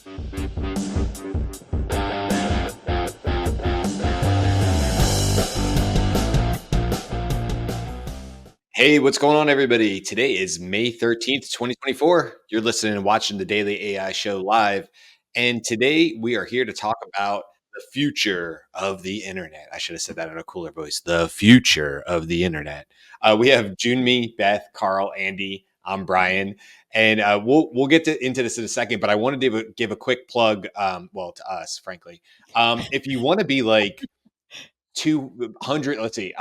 Hey, what's going on, everybody? Today is May 13th, 2024. You're listening and watching the Daily AI Show live. And today we are here to talk about the future of the internet. I should have said that in a cooler voice. The future of the internet. We have Jyunmi, Beth, Karl, Andy. I'm Brian. And we'll get into this in a second, but I wanted to give a quick plug, to us, frankly. If you want to be like 200, let's see,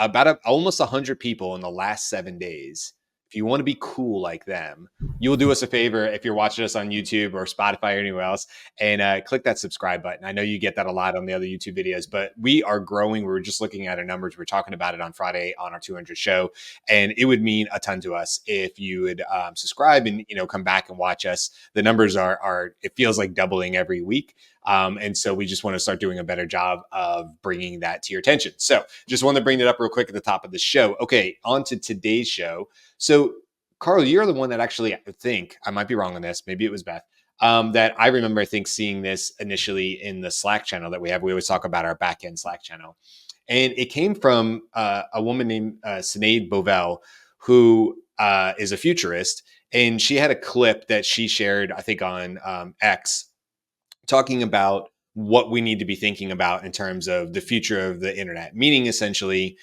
almost 100 people in the last 7 days. If you want to be cool like them, you'll do us a favor if you're watching us on YouTube or Spotify or anywhere else, and click that subscribe button. I know you get that a lot on the other YouTube videos, but we are growing. We were just looking at our numbers. We're talking about it on Friday on our 200 show, and it would mean a ton to us if you would subscribe and come back and watch us. The numbers are it feels like doubling every week. And so we just want to start doing a better job of bringing that to your attention. So just want to bring it up real quick at the top of the show. Okay, on to today's show. So Karl, you're the one that actually, I think, I might be wrong on this, maybe it was Beth, that I remember, I think, seeing this initially in the Slack channel that we have. We always talk about our back-end Slack channel. And it came from a woman named Sinead Bovell, who is a futurist. And she had a clip that she shared, I think, on X, talking about what we need to be thinking about in terms of the future of the internet, meaning essentially,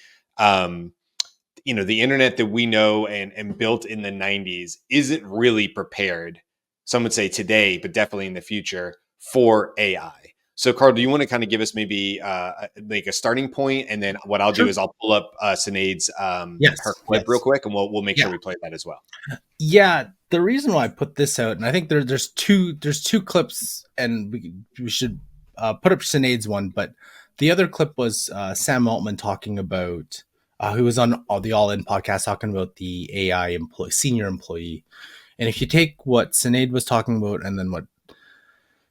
the internet that we know and built in the 90s isn't really prepared. Some would say today, but definitely in the future for AI. So, Karl, do you want to kind of give us maybe like a starting point, and then what I'll do is I'll pull up Sinead's her clip real quick, and we'll make sure we play that as well. Yeah, the reason why I put this out, and I think there's two clips, and we should put up Sinead's one, but the other clip was Sam Altman talking about who was on the All In podcast talking about the AI senior employee. And if you take what Sinead was talking about and then what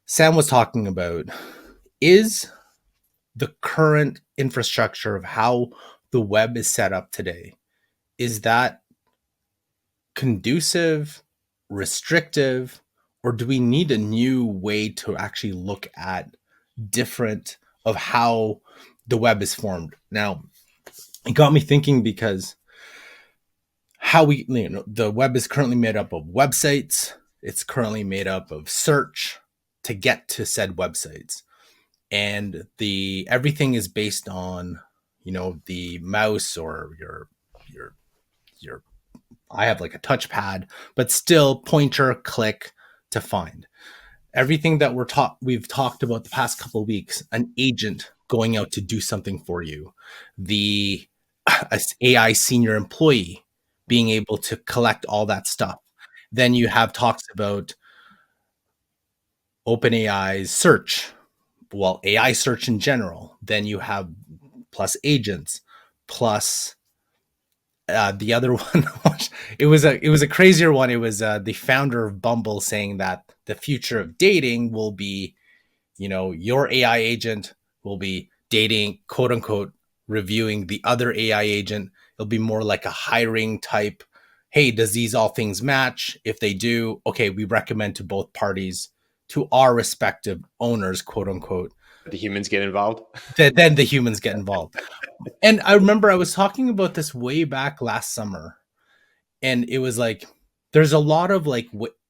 Sam was talking about, is the current infrastructure of how the web is set up today, is that conducive, restrictive, or do we need a new way to actually look at different of how the web is formed? Now, it got me thinking because the web is currently made up of websites. It's currently made up of search to get to said websites. And everything is based on, the mouse or your I have like a touchpad, but still pointer click to find. Everything that we've talked about the past couple of weeks, an agent going out to do something for you, the AI senior employee being able to collect all that stuff. Then you have talks about OpenAI's search, AI search in general. Then you have plus agents, plus the other one. it was a crazier one. It was the founder of Bumble saying that the future of dating will be, your AI agent will be dating, quote unquote, reviewing the other AI agent. It'll be more like a hiring type. Hey, does these all things match? If they do, okay, we recommend to both parties, to our respective owners, quote unquote. The humans get involved. Then the humans get involved. And I remember I was talking about this way back last summer, and it was like, there's a lot of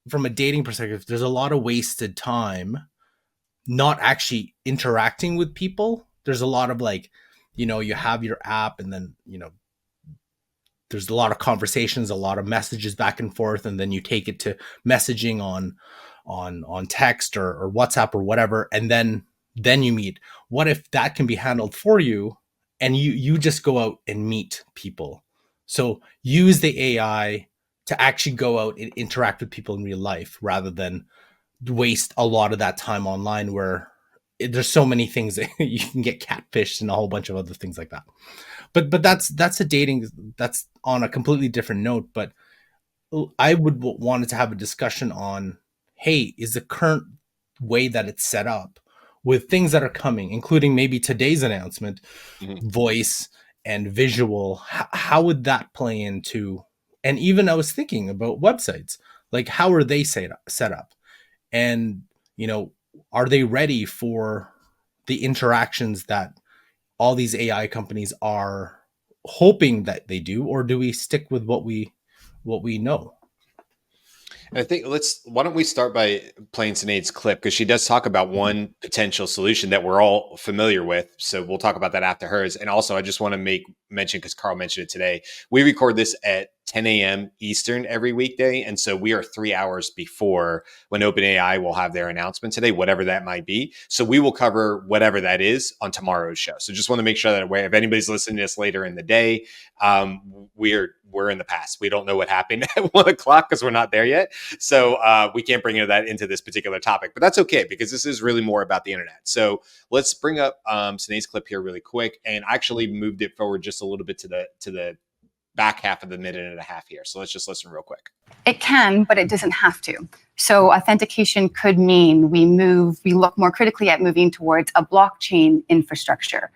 from a dating perspective, there's a lot of wasted time not actually interacting with people. There's a lot of you have your app, and then, there's a lot of conversations, a lot of messages back and forth, and then you take it to messaging on text or WhatsApp or whatever, and then you meet. What if that can be handled for you, and you just go out and meet people? So use the AI to actually go out and interact with people in real life, rather than waste a lot of that time online where there's so many things that you can get catfished and a whole bunch of other things like that. But that's a dating, that's on a completely different note. But I would wanted to have a discussion on, hey, is the current way that it's set up with things that are coming, including maybe today's announcement, voice and visual, how would that play into? And even I was thinking about websites, like how are they set up? And, are they ready for the interactions that all these AI companies are hoping that they do, or do we stick with what we know? I think why don't we start by playing Sinead's clip because she does talk about one potential solution that we're all familiar with. So we'll talk about that after hers. And also, I just want to make mention because Karl mentioned it today. We record this at 10 a.m. Eastern every weekday, and so we are 3 hours before when OpenAI will have their announcement today, whatever that might be. So we will cover whatever that is on tomorrow's show. So just want to make sure that if anybody's listening to this later in the day, we're in the past. We don't know what happened at 1 o'clock because we're not there yet. So we can't bring that into this particular topic, but that's okay because this is really more about the internet. So let's bring up Sinead's clip here really quick, and actually moved it forward just a little bit to the back half of the minute and a half here. So let's just listen real quick. It can, but it doesn't have to. So authentication could mean we look more critically at moving towards a blockchain infrastructure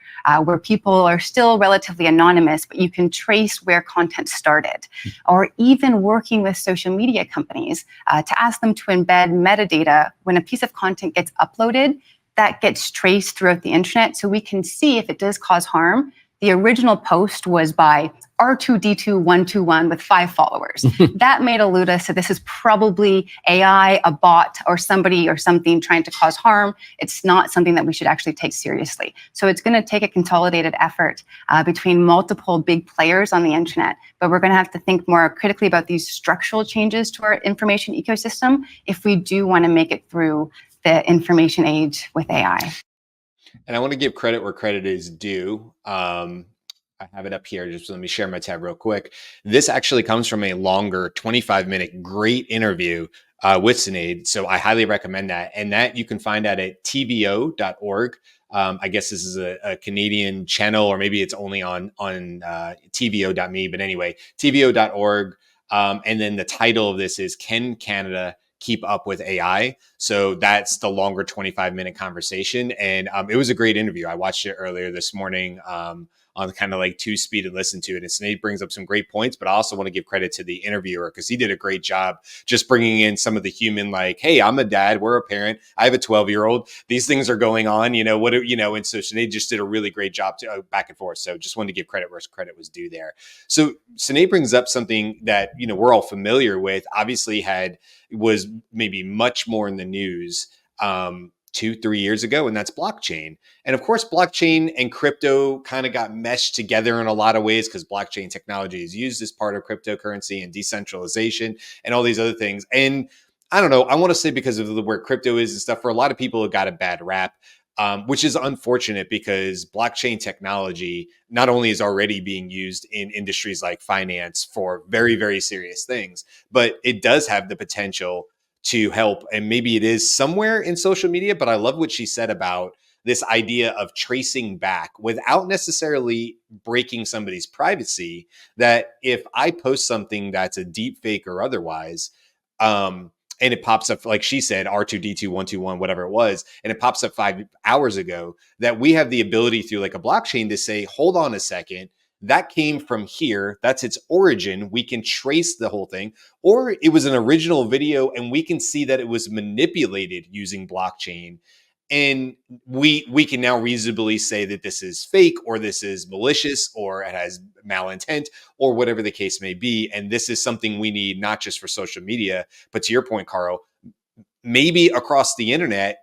where people are still relatively anonymous, but you can trace where content started. Or even working with social media companies to ask them to embed metadata when a piece of content gets uploaded, that gets traced throughout the internet so we can see if it does cause harm. The original post was by R2D2121 with 5 followers. That may allude us to this is probably AI, a bot, or somebody or something trying to cause harm. It's not something that we should actually take seriously. So it's going to take a consolidated effort between multiple big players on the internet, but we're going to have to think more critically about these structural changes to our information ecosystem if we do want to make it through the information age with AI. And I want to give credit where credit is due. I have it up here. Just let me share my tab real quick. This actually comes from a longer 25-minute great interview with Sinead. So I highly recommend that. And that you can find out at tvo.org. I guess this is a Canadian channel, or maybe it's only on tvo.me. But anyway, tvo.org. And then the title of this is Can Canada Keep Up with AI? So that's the longer 25-minute conversation. And it was a great interview. I watched it earlier this morning on kind of like 2-speed and listen to it. And Sinead brings up some great points, but I also want to give credit to the interviewer because he did a great job just bringing in some of the human, like, hey, I'm a dad, we're a parent, I have a 12-year-old, these things are going on, and so Sinead just did a really great job to back and forth. So just wanted to give credit where credit was due there. So Sinead brings up something that, we're all familiar with, obviously was maybe much more in the news 2-3 years ago, and that's blockchain. And of course, blockchain and crypto kind of got meshed together in a lot of ways because blockchain technology is used as part of cryptocurrency and decentralization and all these other things. And I don't know, I want to say because of where crypto is and stuff, for a lot of people, it got a bad rap. Which is unfortunate because blockchain technology not only is already being used in industries like finance for very, very serious things, but it does have the potential to help. And maybe it is somewhere in social media, but I love what she said about this idea of tracing back without necessarily breaking somebody's privacy. That if I post something that's a deep fake or otherwise, and it pops up, like she said, R2D2121, whatever it was, and it pops up 5 hours ago, that we have the ability through like a blockchain to say, hold on a second, that came from here. That's its origin. We can trace the whole thing. Or it was an original video and we can see that it was manipulated using blockchain. And we can now reasonably say that this is fake or this is malicious or it has malintent or whatever the case may be. And this is something we need not just for social media, but to your point, Karl, maybe across the internet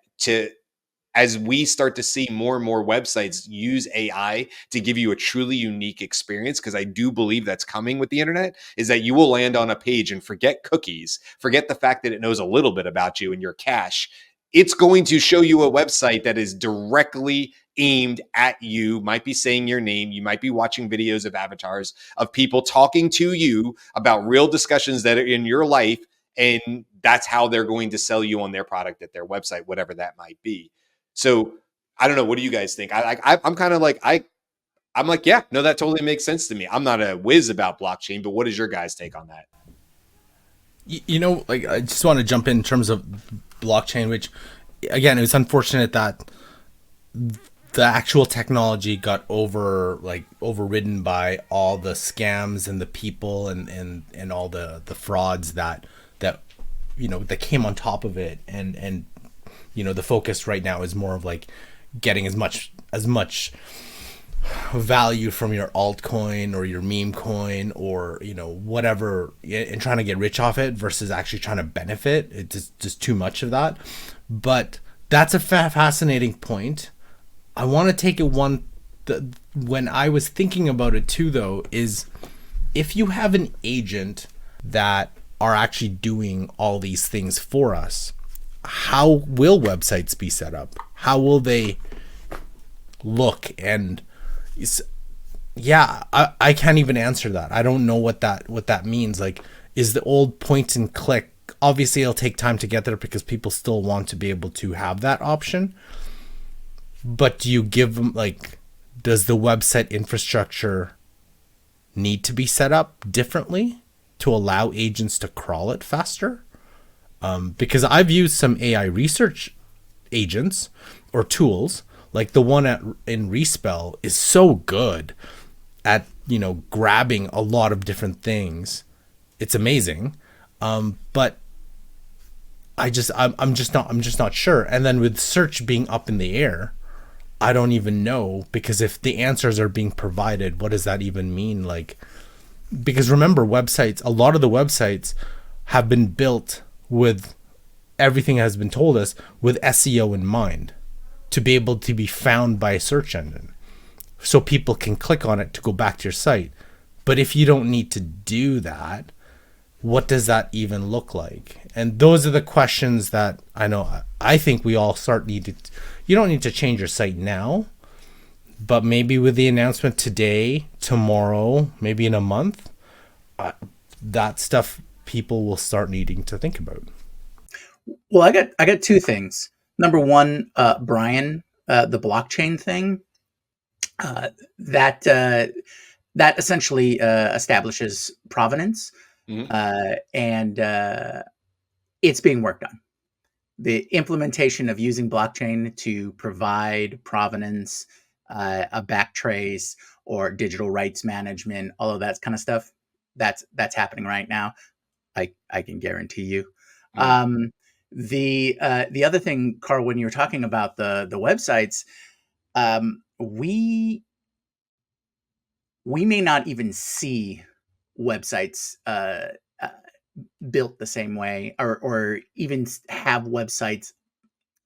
as we start to see more and more websites use AI to give you a truly unique experience, because I do believe that's coming with the internet, is that you will land on a page and forget cookies, forget the fact that it knows a little bit about you and your cache. It's going to show you a website that is directly aimed at you, might be saying your name. You might be watching videos of avatars of people talking to you about real discussions that are in your life. And that's how they're going to sell you on their product at their website, whatever that might be. So I don't know. What do you guys think? I'm kind of like, I'm like, yeah, no, that totally makes sense to me. I'm not a whiz about blockchain, but what is your guys' take on that? Like, I just want to jump in terms of blockchain, which again, it was unfortunate that the actual technology got overridden by all the scams and the people and all the frauds that came on top of it. And the focus right now is more of like getting as much value from your altcoin or your meme coin or whatever, and trying to get rich off it versus actually trying to benefit. It's just too much of that. But that's a fascinating point. I want to take it when I was thinking about it too, though, is if you have an agent that are actually doing all these things for us, how will websites be set up? How will they look? And yeah, I can't even answer that. I don't know what that means. Like, is the old point and click? Obviously, it'll take time to get there because people still want to be able to have that option. But do you give them, like, does the website infrastructure need to be set up differently to allow agents to crawl it faster? Because I've used some AI research agents or tools, like the one in Respell is so good at grabbing a lot of different things. It's amazing, but I'm just not sure. And then with search being up in the air, I don't even know, because if the answers are being provided, what does that even mean? Like, because remember, a lot of the websites have been built with everything has been told us with SEO in mind, to be able to be found by a search engine, so people can click on it to go back to your site. But if you don't need to do that, what does that even look like? And those are the questions that I think we all you don't need to change your site now, but maybe with the announcement today, tomorrow, maybe in a month, that stuff people will start needing to think about. Well, I got two things. Number one, Brian, the blockchain thing, that essentially establishes provenance, and it's being worked on. The implementation of using blockchain to provide provenance, a backtrace, or digital rights management, all of that kind of stuff, that's happening right now. I can guarantee you. The other thing, Karl, when you were talking about the websites, we may not even see websites built the same way, or even have websites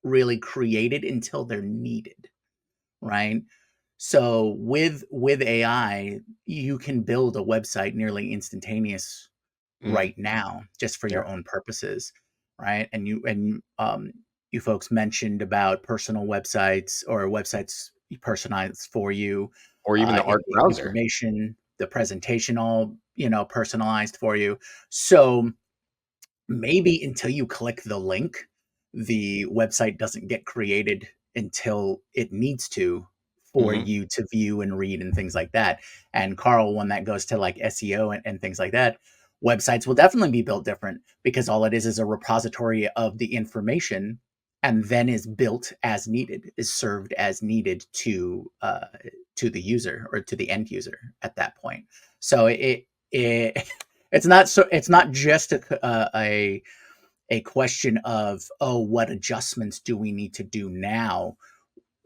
really created until they're needed, right? So with AI, you can build a website nearly instantaneous right now, just for your own purposes, right? And you folks mentioned about personal websites, or websites personalized for you, or even the art browser. Information, the presentation, all personalized for you. So maybe until you click the link, the website doesn't get created until it needs to, for you to view and read and things like that. And Karl, when that goes to like SEO and things like that, websites will definitely be built different, because all it is a repository of the information, and then is built as needed, is served as needed to the user, or to the end user at that point. So it's not just a question of, oh, what adjustments do we need to do now?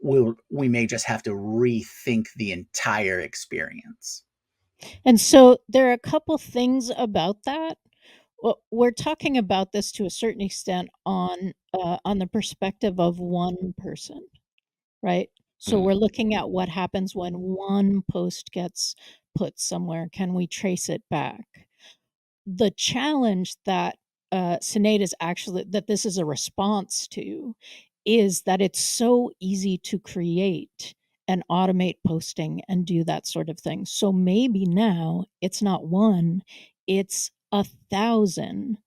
We may just have to rethink the entire experience. And so there are a couple things about that. Well, we're talking about this to a certain extent on the perspective of one person, right? So we're looking at what happens when one post gets put somewhere. Can we trace it back? The challenge that Sinead is actually, that this is a response to, is that it's so easy to create and automate posting and do that sort of thing. So maybe now it's not one, it's 1,000.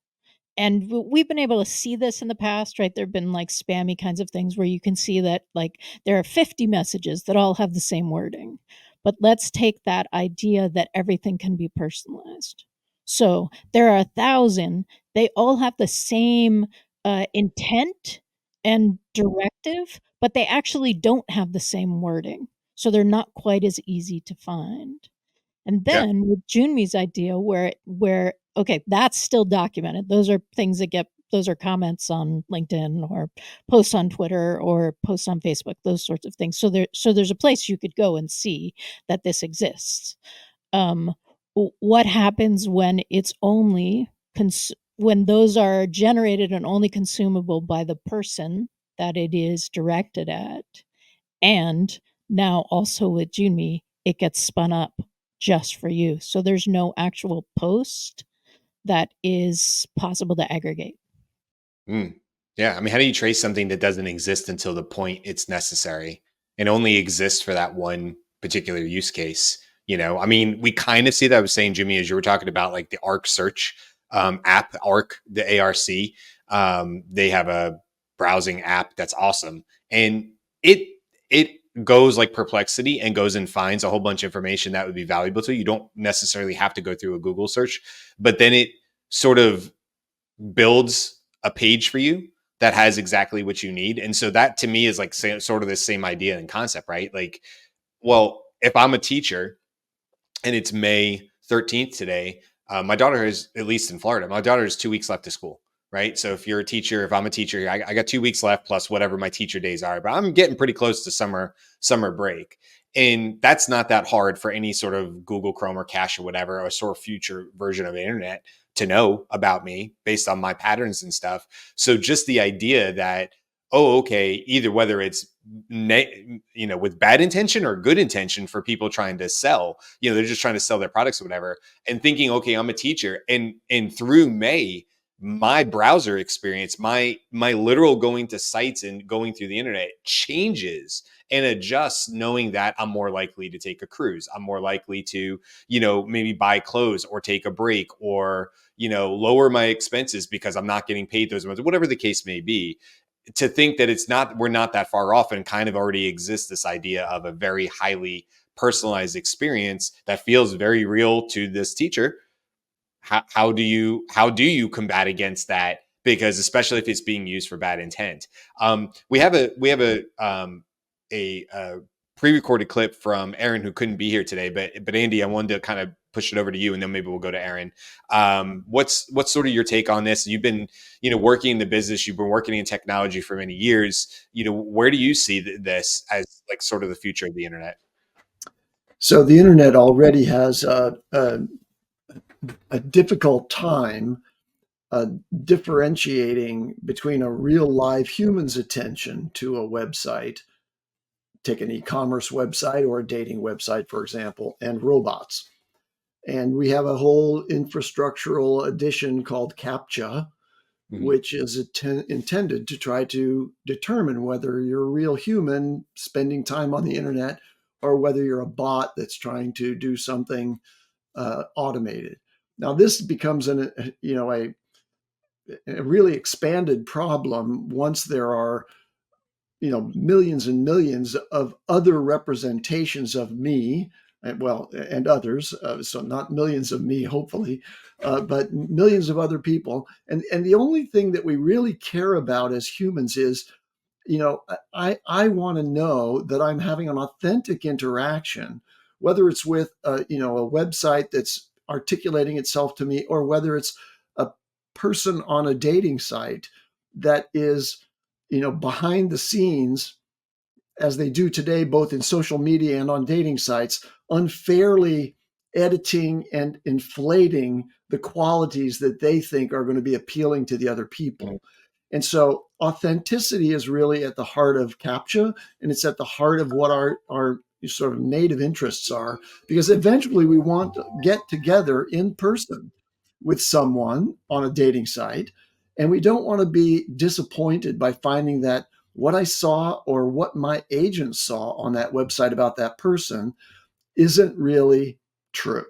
And we've been able to see this in the past, right? There have been like spammy kinds of things where you can see that like there are 50 messages that all have the same wording. But let's take that idea that everything can be personalized. So there are 1,000, they all have the same intent and directive, but they actually don't have the same wording. So they're not quite as easy to find. And then with Jyunmi's idea, where okay, that's still documented. Those are things that get those are comments on LinkedIn or posts on Twitter or posts on Facebook, those sorts of things. So there's a place you could go and see that this exists. What happens when it's only when those are generated and only consumable by the person that it is directed at? And now also with Jyunmi, it gets spun up just for you. So there's no actual post that is possible to aggregate. Mm. Yeah. I mean, how do you trace something that doesn't exist until the point it's necessary and only exists for that one particular use case? I mean, we kind of see that. I was saying, Jimmy, as you were talking about like the ARC search app, ARC, the ARC, they have a browsing app that's awesome. And it goes like Perplexity and goes and finds a whole bunch of information that would be valuable to you. You don't necessarily have to go through a Google search, but then it sort of builds a page for you that has exactly what you need. And so that to me is like sort of the same idea and concept, right? Like, well, if I'm a teacher and it's May 13th today, my daughter is, at least in Florida, my daughter has 2 weeks left of school, right? So if you're a teacher, if I'm a teacher, I got 2 weeks left plus whatever my teacher days are, but I'm getting pretty close to summer break. And that's not that hard for any sort of Google Chrome or Cache or whatever, or sort of future version of the internet to know about me based on my patterns and stuff. So just the idea that, oh, okay, either whether it's with bad intention or good intention for people trying to sell, they're just trying to sell their products or whatever, and thinking, okay, I'm a teacher, and through May, my browser experience, my literal going to sites and going through the internet changes and adjusts, knowing that I'm more likely to take a cruise, I'm more likely to maybe buy clothes or take a break, or lower my expenses because I'm not getting paid those months, whatever the case may be. To think that we're not that far off, and kind of already exists this idea of a very highly personalized experience that feels very real to this teacher. How do you combat against that? Because especially if it's being used for bad intent. We have a pre-recorded clip from Aaron, who couldn't be here today, but Andy, I wanted to kind of push it over to you, and then maybe we'll go to Aaron. What's sort of your take on this? You've been working in the business, you've been working in technology for many years. Where do you see this as like sort of the future of the internet? So the internet already has a difficult time differentiating between a real live human's attention to a website, take an e-commerce website or a dating website, for example, and robots. And we have a whole infrastructural addition called CAPTCHA, which is intended to try to determine whether you're a real human spending time on the internet or whether you're a bot that's trying to do something automated. Now, this becomes a really expanded problem once there are millions and millions of other representations of me, and others. So not millions of me, hopefully, but millions of other people. And the only thing that we really care about as humans is, I want to know that I'm having an authentic interaction, whether it's with a website that's articulating itself to me, or whether it's a person on a dating site that is behind the scenes, as they do today, both in social media and on dating sites, unfairly editing and inflating the qualities that they think are going to be appealing to the other people. And so authenticity is really at the heart of CAPTCHA, and it's at the heart of what our sort of native interests are, because eventually we want to get together in person with someone on a dating site. And we don't want to be disappointed by finding that what I saw or what my agent saw on that website about that person isn't really true.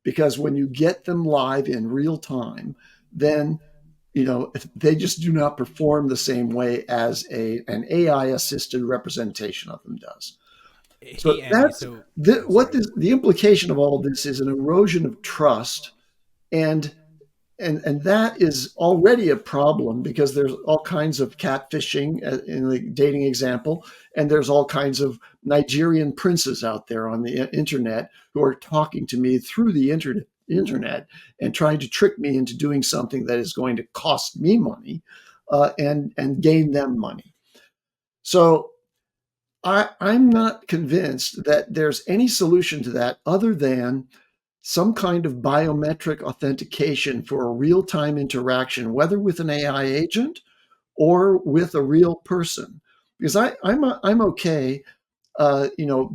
Because when you get them live in real time, then they just do not perform the same way as an AI assisted representation of them does. So Hey, Andy, the implication of all of this is an erosion of trust, and that is already a problem, because there's all kinds of catfishing in the dating example, and there's all kinds of Nigerian princes out there on the internet who are talking to me through the internet and trying to trick me into doing something that is going to cost me money and gain them money. So I'm not convinced that there's any solution to that other than some kind of biometric authentication for a real-time interaction, whether with an AI agent or with a real person. Because I'm okay,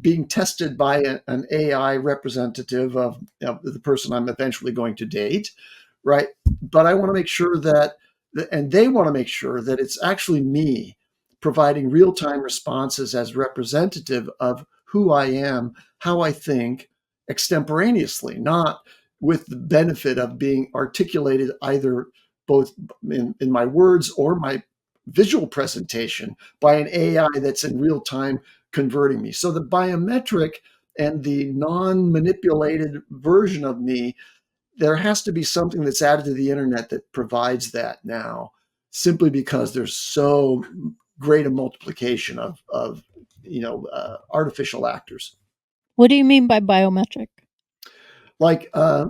being tested by an AI representative of the person I'm eventually going to date, right? But I want to make sure that, and they want to make sure that it's actually me providing real-time responses as representative of who I am, how I think, extemporaneously, not with the benefit of being articulated either both in my words or my visual presentation by an AI that's in real time converting me. So the biometric and the non-manipulated version of me, there has to be something that's added to the internet that provides that now, simply because there's so great a multiplication of artificial actors. What do you mean by biometric? Like, I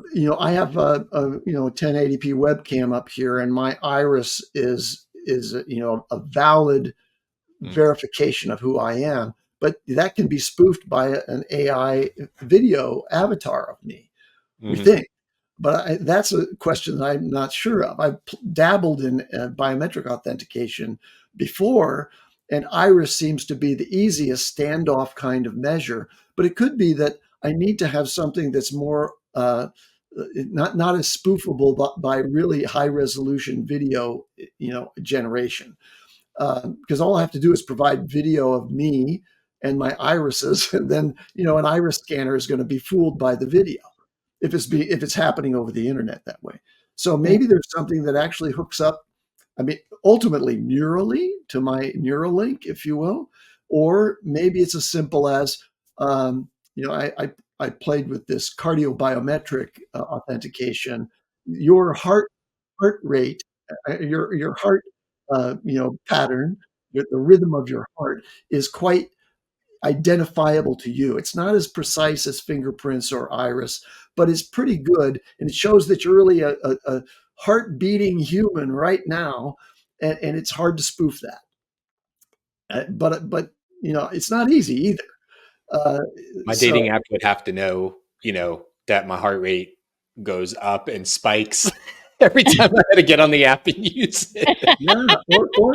have a 1080p webcam up here, and my iris is a valid verification of who I am. But that can be spoofed by an AI video avatar of me, we think. But that's a question that I'm not sure of. I've dabbled in biometric authentication before, and iris seems to be the easiest standoff kind of measure. But it could be that I need to have something that's more not as spoofable by really high resolution video, generation. Because all I have to do is provide video of me and my irises, and then an iris scanner is going to be fooled by the video if it's happening over the internet that way. So maybe there's something that actually hooks up, ultimately neurally to my Neuralink, if you will, or maybe it's as simple as I played with this cardiobiometric authentication. Your heart rate, your heart pattern, the rhythm of your heart is quite identifiable to you. It's not as precise as fingerprints or iris, but it's pretty good, and it shows that you're really a heart beating human right now, and it's hard to spoof that. But it's not easy either. My So dating app would have to know, that my heart rate goes up and spikes every time I had to get on the app and use it. yeah, or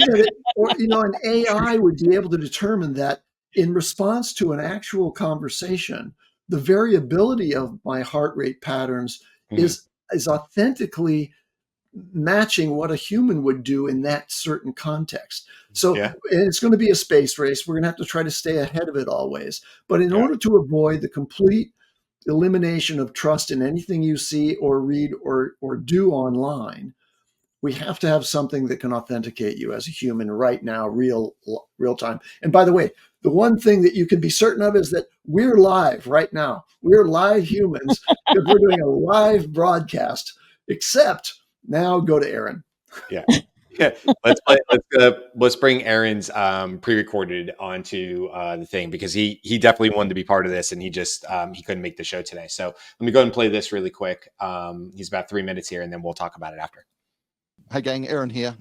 an AI would be able to determine that in response to an actual conversation, the variability of my heart rate patterns is authentically matching what a human would do in that certain context. So Yeah. it's going to be a space race. We're going to have to try to stay ahead of it always. But in Yeah. order to avoid the complete elimination of trust in anything you see or read or do online, we have to have something that can authenticate you as a human right now, real time. And by the way, the one thing that you can be certain of is that we're live right now. We're live humans because we're doing a live broadcast, except now go to Aaron. Yeah. Yeah. Let's bring Aaron's pre-recorded onto the thing, because he definitely wanted to be part of this, and he just he couldn't make the show today. So let me go ahead and play this really quick. He's about 3 minutes here, and then we'll talk about it after. Hey gang, Aaron here.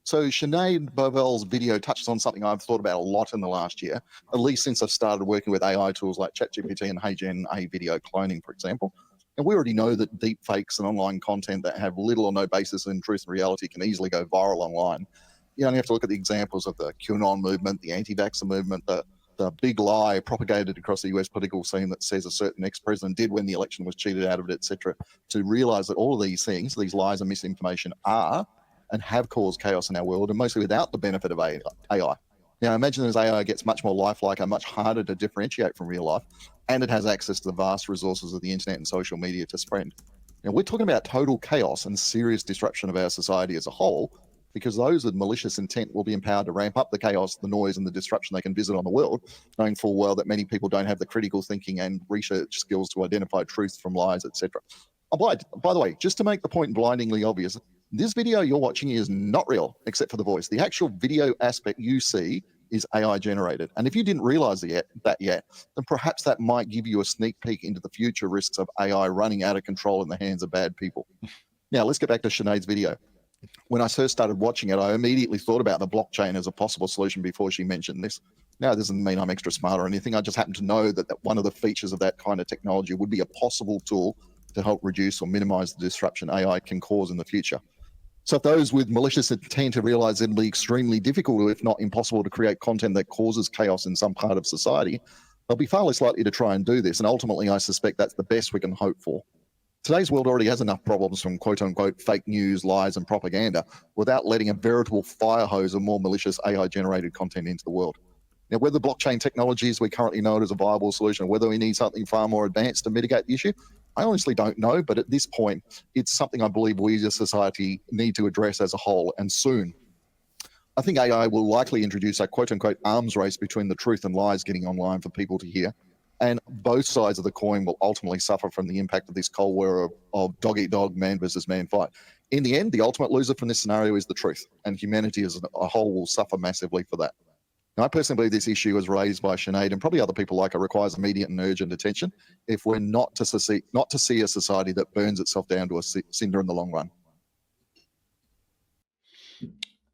So Sinead Bovell's video touches on something I've thought about a lot in the last year, at least since I've started working with AI tools like ChatGPT and HeyGen A video cloning, for example. And we already know that deep fakes and online content that have little or no basis in truth and reality can easily go viral online. You only have to look at the examples of the QAnon movement, the anti-vaxxer movement, the big lie propagated across the US political scene that says a certain ex-president did win the election, was cheated out of it, etc., to realize that all of these things, these lies and misinformation, are and have caused chaos in our world, and mostly without the benefit of AI. Now, imagine as AI gets much more lifelike and much harder to differentiate from real life, and it has access to the vast resources of the internet and social media to spread. Now, we're talking about total chaos and serious disruption of our society as a whole, because those with malicious intent will be empowered to ramp up the chaos, the noise, and the disruption they can visit on the world, knowing full well that many people don't have the critical thinking and research skills to identify truth from lies, etc. Oh, by the way, just to make the point blindingly obvious, this video you're watching is not real, except for the voice. The actual video aspect you see is AI generated. And if you didn't realize that yet, then perhaps that might give you a sneak peek into the future risks of AI running out of control in the hands of bad people. Now, let's get back to Sinead's video. When I first started watching it, I immediately thought about the blockchain as a possible solution before she mentioned this. Now, it doesn't mean I'm extra smart or anything. I just happen to know that one of the features of that kind of technology would be a possible tool to help reduce or minimize the disruption AI can cause in the future. So if those with malicious intent to realize it'll be extremely difficult, if not impossible, to create content that causes chaos in some part of society, they'll be far less likely to try and do this. And ultimately, I suspect that's the best we can hope for. Today's world already has enough problems from quote-unquote fake news, lies, and propaganda without letting a veritable fire hose of more malicious AI-generated content into the world. Now, whether blockchain technology as we currently know it is a viable solution, or whether we need something far more advanced to mitigate the issue, I honestly don't know. But at this point, it's something I believe we as a society need to address as a whole, and soon. I think AI will likely introduce a quote-unquote arms race between the truth and lies getting online for people to hear. And both sides of the coin will ultimately suffer from the impact of this Cold War of dog-eat-dog, man versus man fight. In the end, the ultimate loser from this scenario is the truth, and humanity as a whole will suffer massively for that. Now, I personally believe this issue is raised by Sinead and probably other people like her requires immediate and urgent attention if we're not to see a society that burns itself down to a cinder in the long run.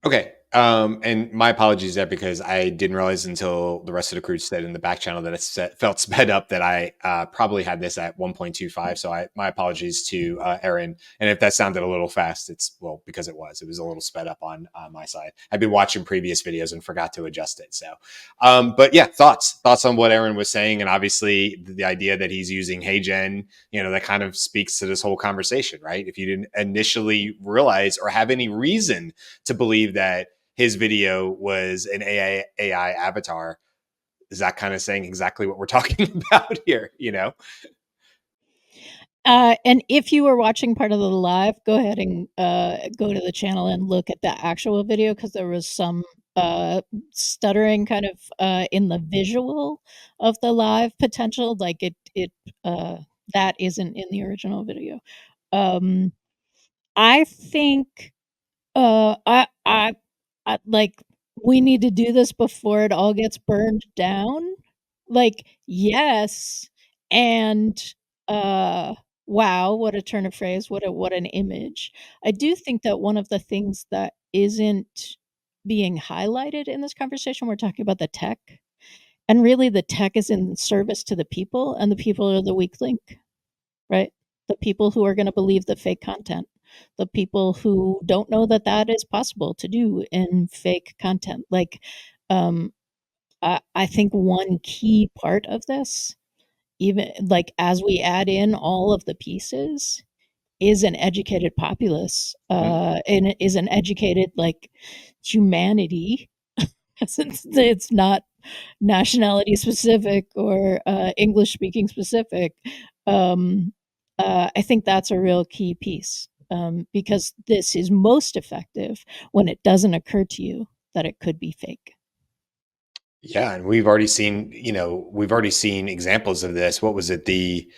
Okay. And my apologies there, because I didn't realize until the rest of the crew said in the back channel that it felt sped up, that I probably had this at 1.25. So my apologies to Aaron. And if that sounded a little fast, it's because it was a little sped up on my side. I've been watching previous videos and forgot to adjust it. So, but yeah, thoughts on what Aaron was saying. And obviously the idea that he's using Hey Gen, that kind of speaks to this whole conversation, right? If you didn't initially realize or have any reason to believe that his video was an AI avatar, is that kind of saying exactly what we're talking about here, And if you were watching part of the live, go ahead and go to the channel and look at the actual video, because there was some stuttering kind of in the visual of the live potential. Like it that isn't in the original video. I think I like, we need to do this before it all gets burned down. Like, yes, and wow, what a turn of phrase, what an image. I do think that one of the things that isn't being highlighted in this conversation, we're talking about the tech, and really the tech is in service to the people, and the people are the weak link, right? The people who are going to believe the fake content, the people who don't know that that is possible to do in fake content. Like, I think one key part of this, even like as we add in all of the pieces, is an educated populace, and it is an educated like humanity, since it's not nationality specific or English speaking specific. I think that's a real key piece, because this is most effective when it doesn't occur to you that it could be fake. Yeah, and we've already seen examples of this. What was it? The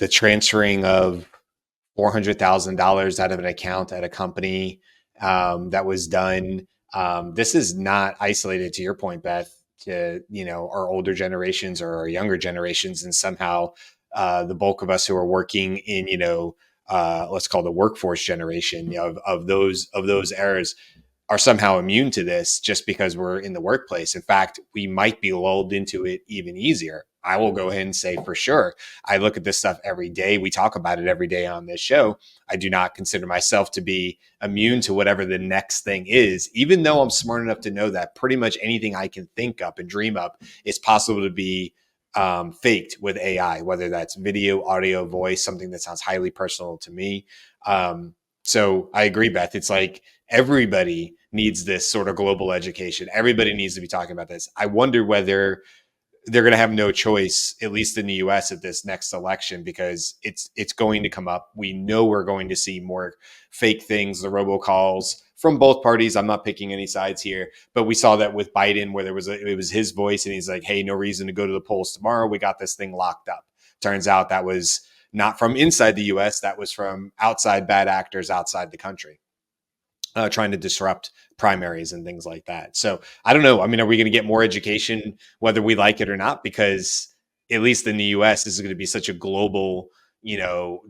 transferring of $400,000 out of an account at a company that was done. This is not isolated, to your point, Beth, to our older generations or our younger generations, and somehow the bulk of us who are working in let's call the workforce generation of those eras are somehow immune to this just because we're in the workplace. In fact, we might be lulled into it even easier. I will go ahead and say for sure, I look at this stuff every day. We talk about it every day on this show. I do not consider myself to be immune to whatever the next thing is, even though I'm smart enough to know that pretty much anything I can think up and dream up is possible to be faked with AI, whether that's video, audio, voice, something that sounds highly personal to me. So I agree, Beth. It's like everybody needs this sort of global education. Everybody needs to be talking about this. I wonder whether they're going to have no choice, at least in the US, at this next election, because it's going to come up. We know we're going to see more fake things, the robocalls from both parties. I'm not picking any sides here, but we saw that with Biden, where it was his voice, and he's like, "Hey, no reason to go to the polls tomorrow. We got this thing locked up." Turns out that was not from inside the US. That was from outside bad actors outside the country, trying to disrupt primaries and things like that. So I don't know. I mean, are we going to get more education whether we like it or not? Because at least in the US, this is going to be such a global,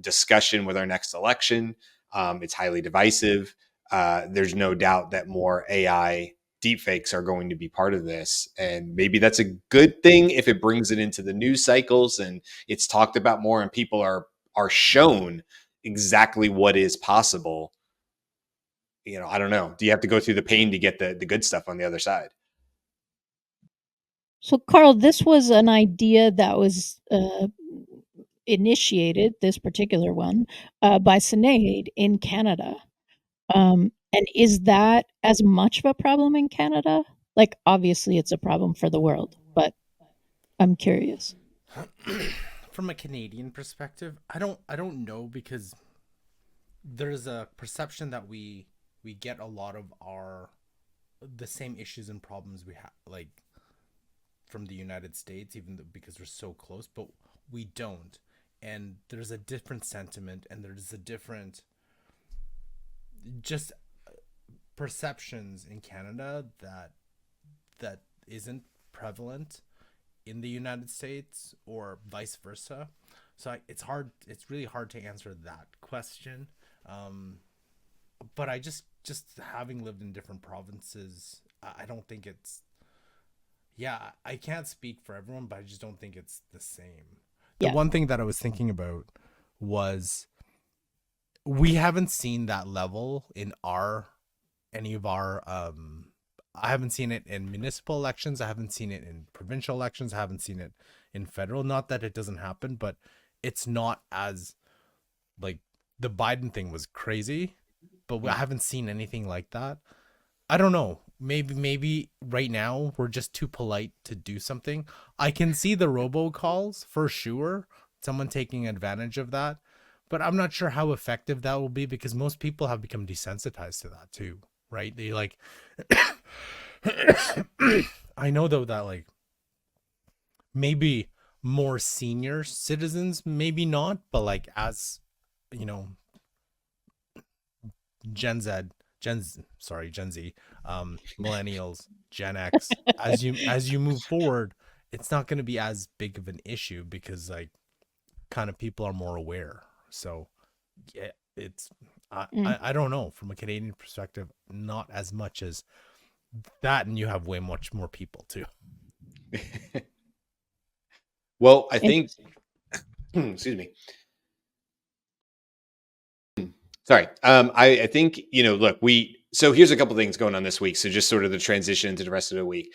discussion with our next election. It's highly divisive. There's no doubt that more AI deepfakes are going to be part of this. And maybe that's a good thing if it brings it into the news cycles and it's talked about more and people are shown exactly what is possible. I don't know. Do you have to go through the pain to get the good stuff on the other side? So, Karl, this was an idea that was initiated, this particular one, by Sinead in Canada. And is that as much of a problem in Canada? Like, obviously, it's a problem for the world, but I'm curious. From a Canadian perspective, I don't know, because there's a perception that we get a lot of the same issues and problems we have, like, from the United States, even though, because we're so close, but we don't. And there's a different sentiment, and there's a different just perceptions in Canada that isn't prevalent in the United States, or vice versa. So it's really hard to answer that question. But I just having lived in different provinces, I don't think it's, I can't speak for everyone, but I just don't think it's the same. The one thing that I was thinking about was, we haven't seen that level in any of our I haven't seen it in municipal elections. I haven't seen it in provincial elections. I haven't seen it in federal. Not that it doesn't happen, but it's not as, like, the Biden thing was crazy, but I haven't seen anything like that. I don't know. Maybe right now we're just too polite to do something. I can see the robocalls for sure, someone taking advantage of that, but I'm not sure how effective that will be, because most people have become desensitized to that too, right? They like, I know though that, like, maybe more senior citizens, maybe not, but like, as Gen Z, millennials, Gen X, as you move forward, it's not going to be as big of an issue, because, like, kind of people are more aware. So yeah, it's I don't know, from a Canadian perspective, not as much as that, and you have way much more people too. Well, I think excuse me. Sorry. I think, look, so here's a couple things going on this week. So just sort of the transition into the rest of the week.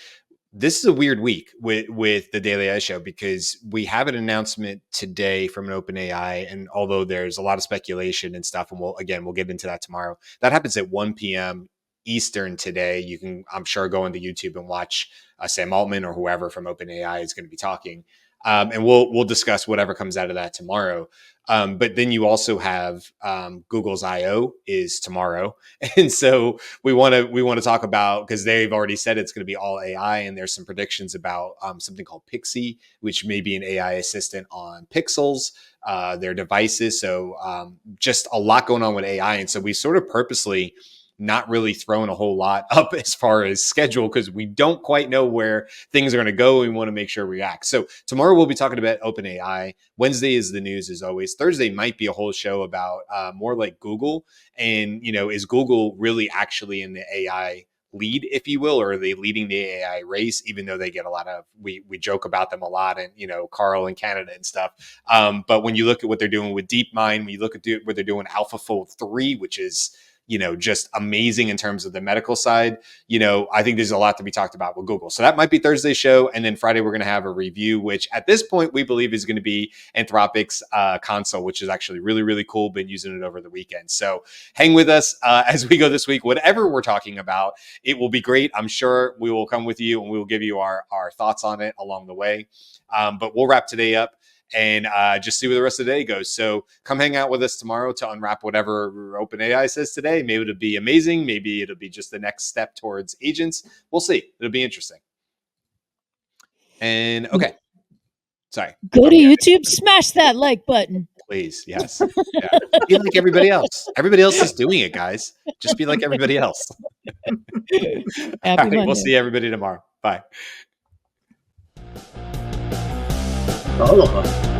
This is a weird week with the dailyaishow, because we have an announcement today from an OpenAI, and although there's a lot of speculation and stuff, and we'll get into that tomorrow. That happens at 1 p.m. Eastern today. You can, I'm sure, go into YouTube and watch Sam Altman or whoever from OpenAI is going to be talking, and we'll discuss whatever comes out of that tomorrow. But then you also have Google's I/O is tomorrow, and so we want to talk about, because they've already said it's going to be all AI, and there's some predictions about something called Pixie, which may be an AI assistant on Pixels, their devices. So just a lot going on with AI, and so we sort of purposely not really thrown a whole lot up as far as schedule, because we don't quite know where things are going to go. We want to make sure we act. So tomorrow we'll be talking about OpenAI. Wednesday is the news, as always. Thursday might be a whole show about more like Google, and is Google really actually in the AI lead, if you will, or are they leading the AI race? Even though they get a lot of, we joke about them a lot, and Karl in Canada and stuff. But when you look at what they're doing with DeepMind, when you look at what they're doing AlphaFold 3, which is just amazing in terms of the medical side. I think there's a lot to be talked about with Google. So that might be Thursday's show. And then Friday, we're going to have a review, which at this point, we believe is going to be Anthropic's console, which is actually really, really cool. Been using it over the weekend. So hang with us as we go this week. Whatever we're talking about, it will be great. I'm sure we will come with you and we will give you our thoughts on it along the way. But we'll wrap today up and just see where the rest of the day goes. So come hang out with us tomorrow to unwrap whatever OpenAI says today. Maybe it'll be amazing. Maybe it'll be just the next step towards agents. We'll see. It'll be interesting. And okay. Sorry. Go to YouTube, smash that like button. Please, yes. Yeah. Be like everybody else. Everybody else is doing it, guys. Just be like everybody else. All Happy right, we'll Monday. see everybody tomorrow. Bye. Aloha.